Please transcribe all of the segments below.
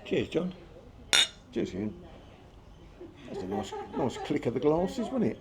Cheers, John. Cheers, Ian. That's a nice click of the glasses, wasn't it?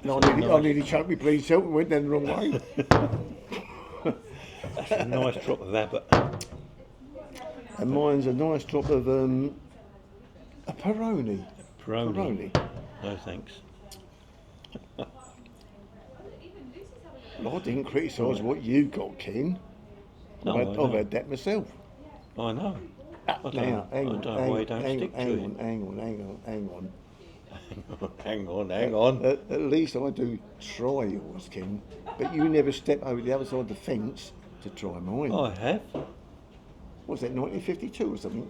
No, I nearly choked my bleeds out and went down the wrong way. That's a nice drop of Abbott. And mine's a nice drop of a Peroni. Peroni. No thanks. Well, I didn't criticise what you got, Ken. No, I've had that myself. I know. I don't know why you don't stick to it. Hang on. Hang on. At least I do try yours, Ken. But you never step over the other side of the fence to try mine. I have. Was that 1952 or something?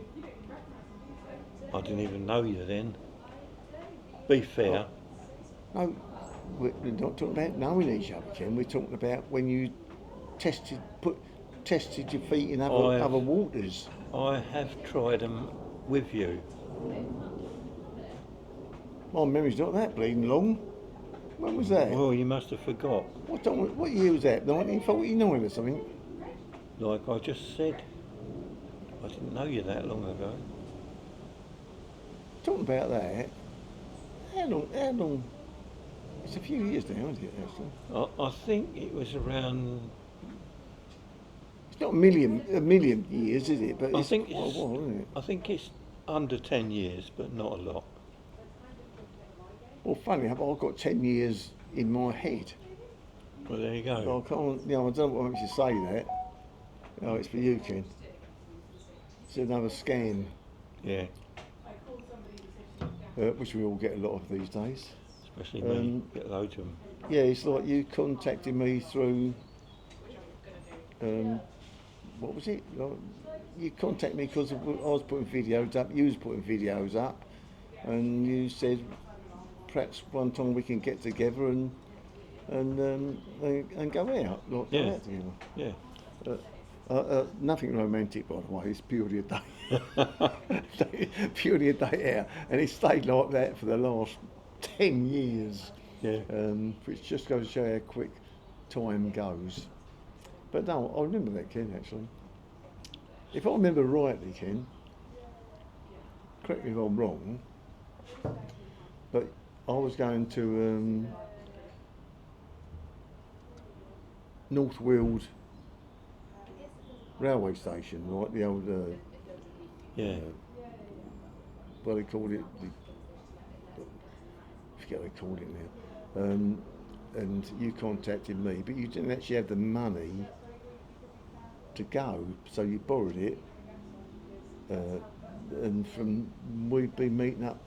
I didn't even know you then. Be fair. No, we're not talking about knowing each other, Ken. We're talking about when you tested your feet in other waters. I have tried them with you. My memory's not that bleeding long. When was that? Well, you must have forgot. What year was that? 1949 or something? Like I just said. I didn't know you that long ago. Talking about that, how long? It's a few years now, isn't it, actually? I think it was around... It's not a million years, is it? But I think quite a while, isn't it? I think it's under 10 years, but not a lot. Well, funny enough, I've got 10 years in my head. Well, there you go. So I can't, I don't know what makes you say that. Oh, it's for you, Ken. It's another scan. Yeah. Which we all get a lot of these days. Especially me, get loads of them. Yeah, it's like you contacted me through, what was it? Like, you contacted me because I was putting videos up, you was putting videos up, and you said perhaps one time we can get together and go out, like go out together. Yeah. Nothing romantic, by the way. It's purely a day, purely a day out, and it stayed like that for the last 10 years. Yeah. Which just goes to show how quick time goes. But no, I remember that, Ken. Actually, if I remember rightly, Ken, correct me if I'm wrong, but I was going to North Weald railway station, right? The old, what they called it, I forget what they called it now. And you contacted me, but you didn't actually have the money to go, so you borrowed it. And we've been meeting up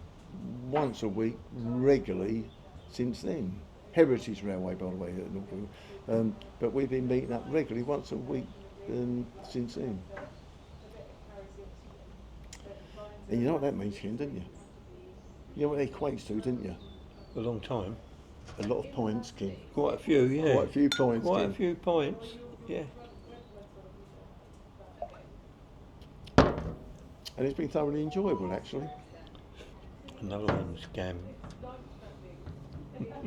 once a week regularly since then. Heritage Railway, by the way, at North Weald. But we've been meeting up regularly once a week since then. And you know what that means, Ken, don't you? You know what it equates to, didn't you? A long time. A lot of points, Ken. Quite a few, yeah. Quite a few points, Quite Ken. a few points, yeah. And it's been thoroughly enjoyable, actually. Another one scam.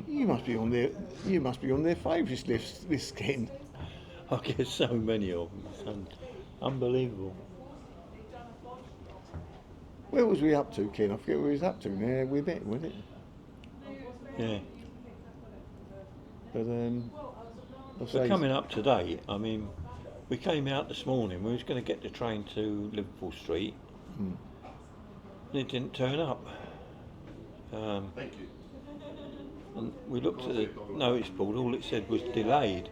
You must be on their favourites list, Ken. I get so many of them. It's unbelievable. Where was we up to, Ken? I forget where we was up to now. We met, wasn't it? Yeah. But We're coming up today. I mean, we came out this morning. We was going to get the train to Liverpool Street. And it didn't turn up. Thank you. And we looked at the notice board. All it said was delayed.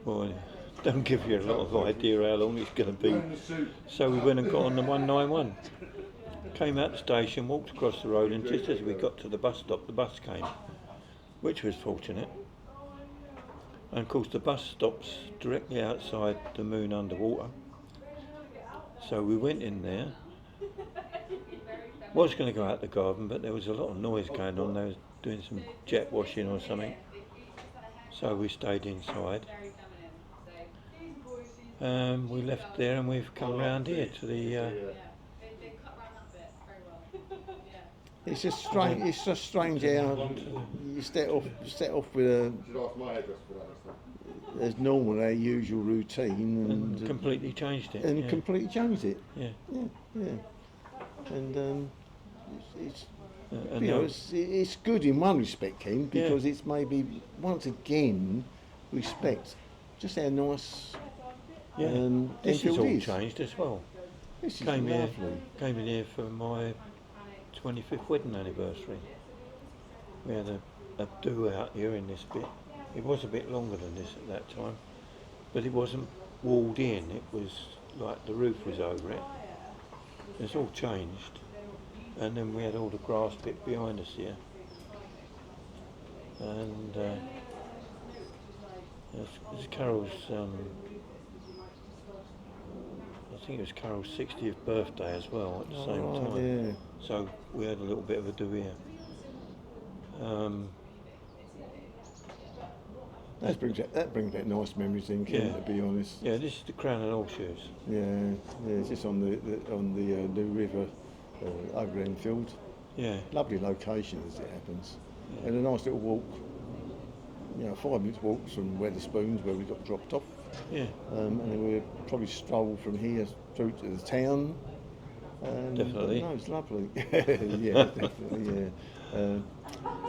Well, it don't give you a lot of idea how long it's going to be. So we went and got on the 191. Came out the station, walked across the road, and just as we got to the bus stop, the bus came, which was fortunate. And of course the bus stops directly outside the Moon Underwater. So we went in there. Was going to go out the garden, but there was a lot of noise going on. They was doing some jet washing or something. So we stayed inside. We left there and we've come round here to the... It's just strange. It's just strange how you set off with a. as normal, our usual routine, and completely changed it. and yeah. completely changed it. Yeah. Yeah. And it's And you know, now, it's good in one respect, Ken, because Yeah. it's maybe once again respect just how nice yeah, this is Enfield all is. changed as well. This is Came here, lovely. came in here for my 25th wedding anniversary. We had a do out here in this bit. It was a bit longer than this at that time, but it wasn't walled in. It was like the roof was over it. It's all changed, and then we had all the grass bit behind us here, and it's Carol's. I think it was Carol's 60th birthday as well at the same Oh, time. yeah. So we had a little bit of a do here. That brings back nice memories, then, Ken. Yeah. To be honest. Yeah, this is the Crown and Horseshoes. Yeah. It's just on the New River, over Enfield. Yeah. Lovely location as it happens, Yeah. and a nice little walk. 5 minutes walk from Weatherspoons where we got dropped off. Yeah. And then we'll probably stroll from here through to the town. Definitely. No, it's lovely. Yeah, definitely. Yeah.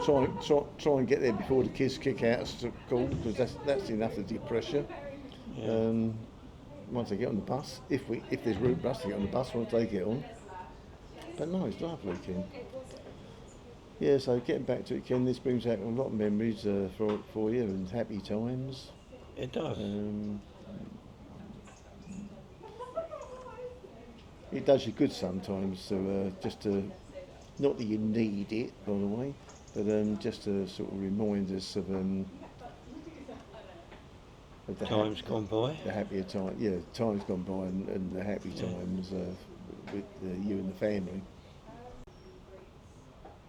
Try and get there before the kids kick out of school, because that's enough of depression. Yeah. Once they get on the bus, if there's route bus to get on the bus once they get on. But no, it's lovely, Ken. Yeah, so getting back to it, Ken, this brings out a lot of memories for you and happy times. It does. It does you good sometimes to just to, not that you need it, by the way, but just to sort of remind us of the Times gone by. the happier time, times gone by, and the happy times with you and the family.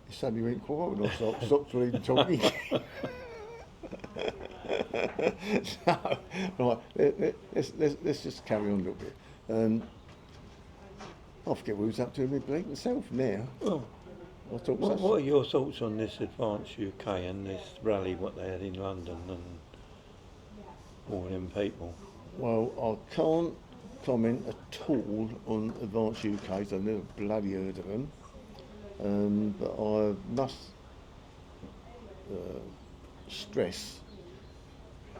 It suddenly went quiet when I stopped really talking. So, right, let's just carry on a little bit. I forget what we was up to with Blake myself now. Well, I thought what are your thoughts on this Advance UK and this rally, what they had in London and all them people? Well, I can't comment at all on Advance UK, I've never bloody heard of them. But I must stress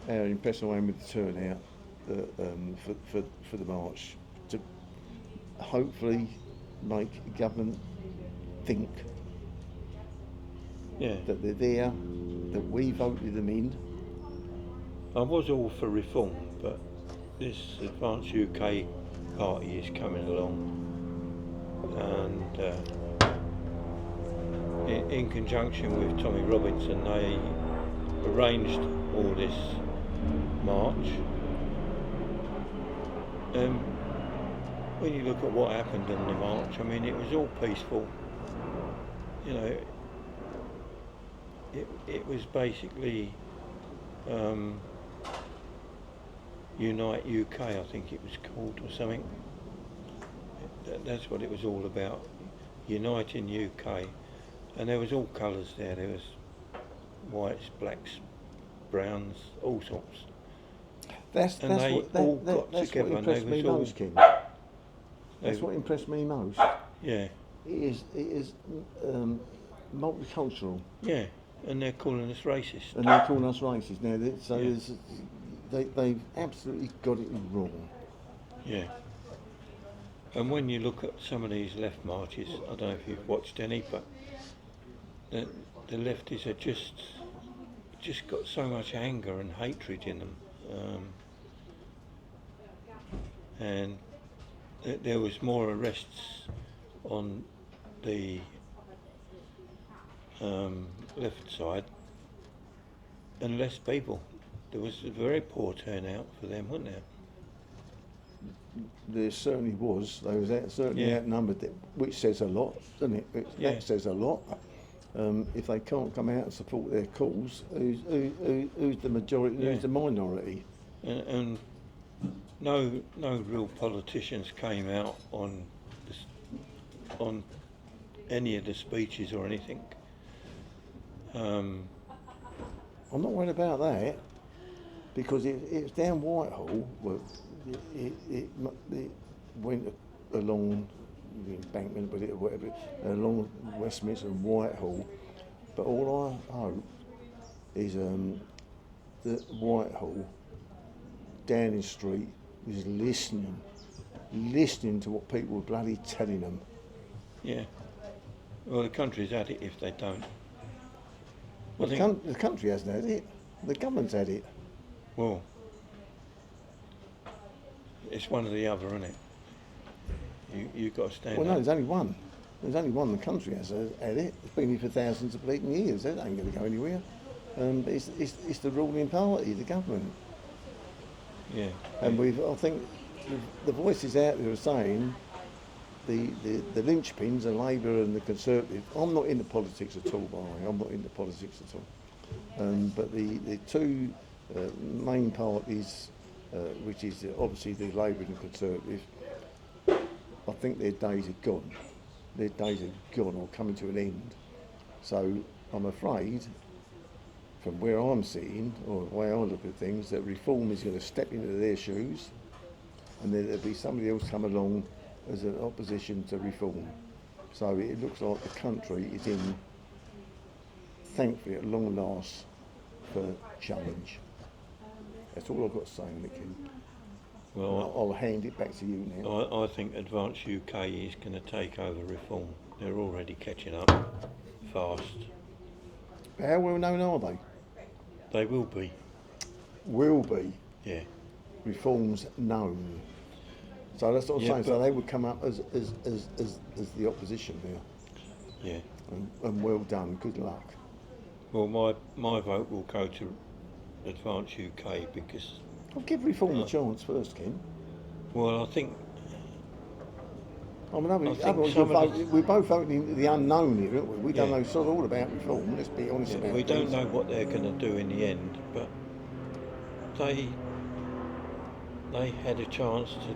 how impressed I am with the turnout for the march, to hopefully make government think that they're there, that we voted them in. I was all for reform, but this Advance UK party is coming along, and in conjunction with Tommy Robinson, they arranged all this march. When you look at what happened in the march, I mean, it was all peaceful. It was basically Unite UK, I think it was called, or something. That's what it was all about, uniting UK. And there was all colours there. There was whites, blacks, browns, all sorts. That's what impressed me most, Ken. That's what impressed me most. Yeah. It is multicultural. Yeah, and they're calling us racist. And they're calling us racist now. They've absolutely got it wrong. Yeah. And when you look at some of these left marches, I don't know if you've watched any, but the lefties are just got so much anger and hatred in them. And there was more arrests on the left side and less people. There was a very poor turnout for them, wasn't there? There certainly was. They was certainly outnumbered, which says a lot, doesn't it? That says a lot. If they can't come out and support their cause, who's the majority? Who's the minority? And no real politicians came out on any of the speeches or anything. I'm not worried about that. because it's down Whitehall. Well, it went along the embankment, but whatever, along Westminster and Whitehall. But all I hope is that Whitehall, Downing Street, is listening to what people are bloody telling them. Yeah. Well, the country's at it if they don't. Well, the country hasn't had it. The government's had it. Well, it's one or the other, isn't it? You've got to stand Well, no, up. there's only one. There's only one. The country has had it. It's been here for thousands of bleeding years. That ain't going to go anywhere. It's the ruling party, the government. Yeah. And I think the voices out there are saying the linchpins are Labour and the Conservative. I'm not into politics at all, by the way. I'm not into politics at all. But the two main parties, which is obviously the Labour and the Conservative, I think their days are gone. Their days are gone or coming to an end. So I'm afraid, from where I'm sitting, or the way I look at things, that reform is going to step into their shoes, and then there'll be somebody else come along as an opposition to reform. So it looks like the country is in, thankfully at long last, for change. That's all I've got to say, Nicky. Well, I'll hand it back to you now. I think Advance UK is going to take over reform. They're already catching up fast. How well known are they? They will be. Will be. Yeah. Reforms known. So that's what I'm saying. So they would come up as the opposition now. Yeah. And well done. Good luck. Well, my vote will go to Advance UK because. I'll give reform a chance first, Ken. Well, I think. I mean, otherwise we're both voting the unknown here, aren't we? We don't know sort of all about reform. Let's be honest about it. We don't know what they're going to do in the end, but they had a chance to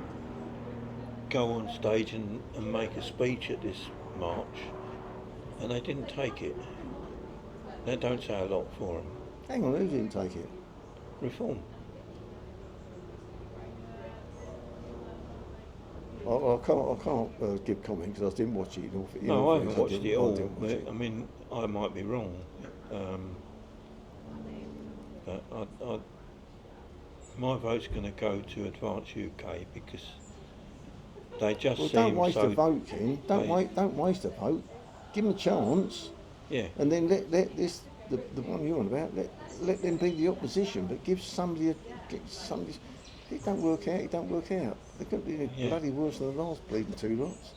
go on stage and make a speech at this march, and they didn't take it. That don't say a lot for them. Hang on, who didn't take it? Reform. I can't give comment because I didn't watch it. No, I haven't watched it all. I mean, I might be wrong, but my vote's going to go to Advance UK because they just seem so. Don't waste a vote, Ken. Don't waste a vote. Give them a chance. Yeah. And then let this the one you're on about. Let them be the opposition, but give somebody. If it don't work out, it don't work out. They couldn't be bloody worse than the last bleeding two lots.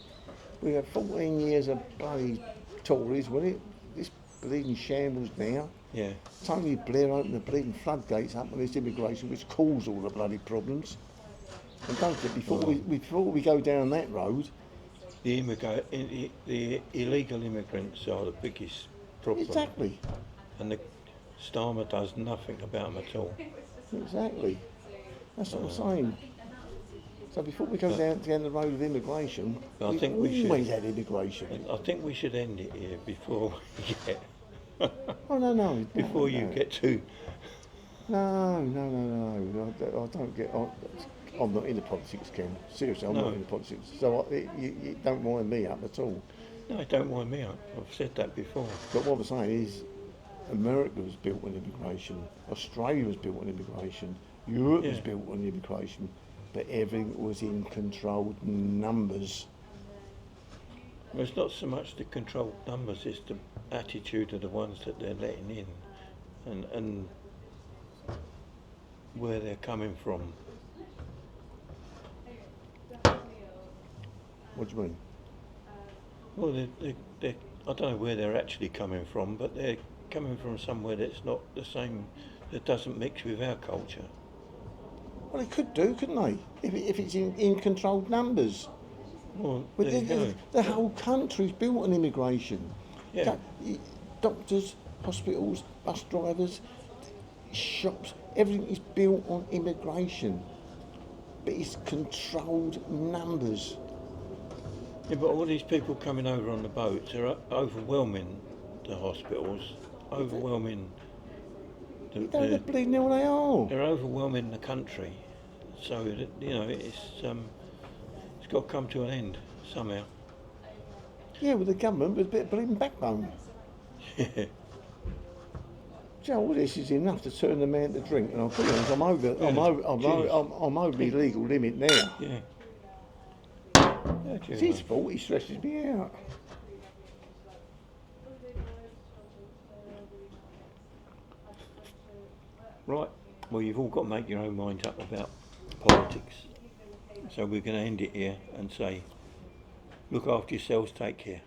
We had 14 years of bloody Tories, wasn't it? This bleeding shambles now. Yeah. Tony Blair opened the bleeding floodgates up on this immigration, which caused all the bloody problems. And don't forget, before we go down that road, the illegal immigrants are the biggest problem. Exactly. And the Starmer does nothing about them at all. Exactly. That's what I'm saying. So before we go down the road of immigration, I think we always should, had immigration. I think we should end it here before we get. Oh no! Before you get to. No. I don't get. I'm not into politics, Ken. Seriously, I'm not into politics. So you don't wind me up at all. No, don't wind me up. I've said that before. But what I'm saying is, America was built on immigration. Australia was built on immigration. Europe was built on immigration, but everything was in controlled numbers. Well, it's not so much the controlled numbers, it's the attitude of the ones that they're letting in and where they're coming from. What do you mean? Well, I don't know where they're actually coming from, but they're coming from somewhere that's not the same, that doesn't mix with our culture. Well, they could do, couldn't they? If it's in controlled numbers. Well, But the whole country's built on immigration. Yeah. Doctors, hospitals, bus drivers, shops, everything is built on immigration. But it's controlled numbers. Yeah, but all these people coming over on the boats are overwhelming the hospitals, overwhelming They're bleeding hell they are. They're overwhelming the country, so that, you know it's got to come to an end somehow. Yeah, with the government with a bit of bleeding backbone. Joe, all this is enough to turn the man to drink, and I'll be honest, I'm over my legal limit now. Yeah. It's his fault, he stresses me out. Right. Well, you've all got to make your own minds up about politics. So we're going to end it here and say, look after yourselves, take care.